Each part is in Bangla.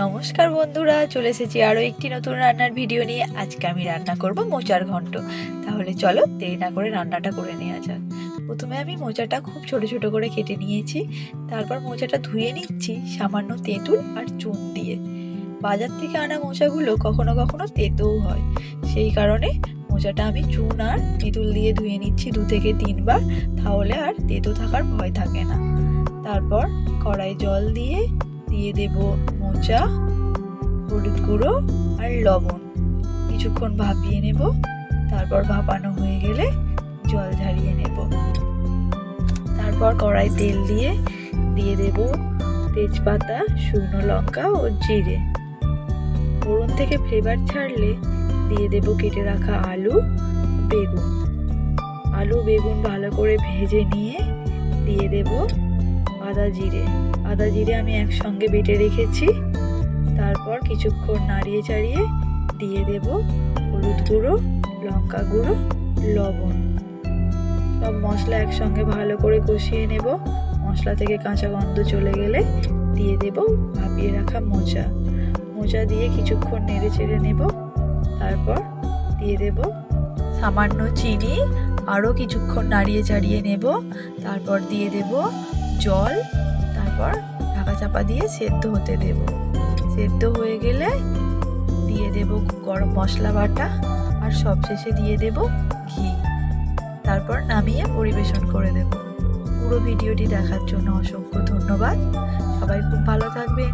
নমস্কার বন্ধুরা, চলে এসেছি আরও একটি নতুন রান্নার ভিডিও নিয়ে। আজকে আমি রান্না করব মোচার ঘন্ট। তাহলে চলো দেরি না করে রান্নাটা করে নেওয়া যাক। প্রথমে আমি মোচাটা খুব ছোট ছোট করে কেটে নিয়েছি। তারপর মোচাটা ধুয়ে নিচ্ছি সামান্য তেঁতুল আর চুন দিয়ে। বাজার থেকে আনা মোচাগুলো কখনো কখনো তেঁতোও হয়, সেই কারণে মোচাটা আমি চুন আর তেঁতুল দিয়ে ধুয়ে নিচ্ছি 2 থেকে 3 বার। তাহলে আর তেঁতো থাকার ভয় থাকে না। তারপর কড়াই জল দিয়ে দেব মোচা, হলুদ গুঁড়ো আর লবণ। কিছুক্ষণ ভাপিয়ে নেব। তারপর ভাপানো হয়ে গেলে জল ঝরিয়ে নেব। তারপর কড়াই তেল দিয়ে দেব তেজপাতা, শুকনো লঙ্কা ও জিরে। ফোড়ন থেকে ফ্লেভার ছাড়লে দিয়ে দেব কেটে রাখা আলু, বেগুন ভালো করে ভেজে নিয়ে দিয়ে দেব আদা জিরে আমি একসঙ্গে বেটে রেখেছি। তারপর কিছুক্ষণ নাড়িয়ে চাড়িয়ে দিয়ে দেব হলুদ গুঁড়ো, লঙ্কা গুঁড়ো, লবণ। সব মশলা একসঙ্গে ভালো করে কষিয়ে নেব। মশলা থেকে কাঁচা গন্ধ চলে গেলে দিয়ে দেব ভাপিয়ে রাখা মোচা দিয়ে কিছুক্ষণ নেড়ে চেড়ে নেব। তারপর দিয়ে দেব সামান্য চিনি, আরও কিছুক্ষণ নাড়িয়ে চাড়িয়ে নেব। তারপর দিয়ে দেব জল। তারপর ঢাকা চাপা দিয়ে সেদ্ধ হতে দেব। সেদ্ধ হয়ে গেলে দিয়ে দেব গরম মশলা বাটা আর সবশেষে দিয়ে দেব ঘি। তারপর নামিয়ে পরিবেশন করে দেব। পুরো ভিডিওটি দেখার জন্য অসংখ্য ধন্যবাদ। সবাই খুব ভালো থাকবেন,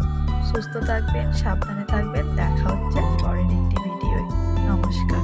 সুস্থ থাকবেন, সাবধানে থাকবেন। দেখা হচ্ছে পরের একটি ভিডিওয়। নমস্কার।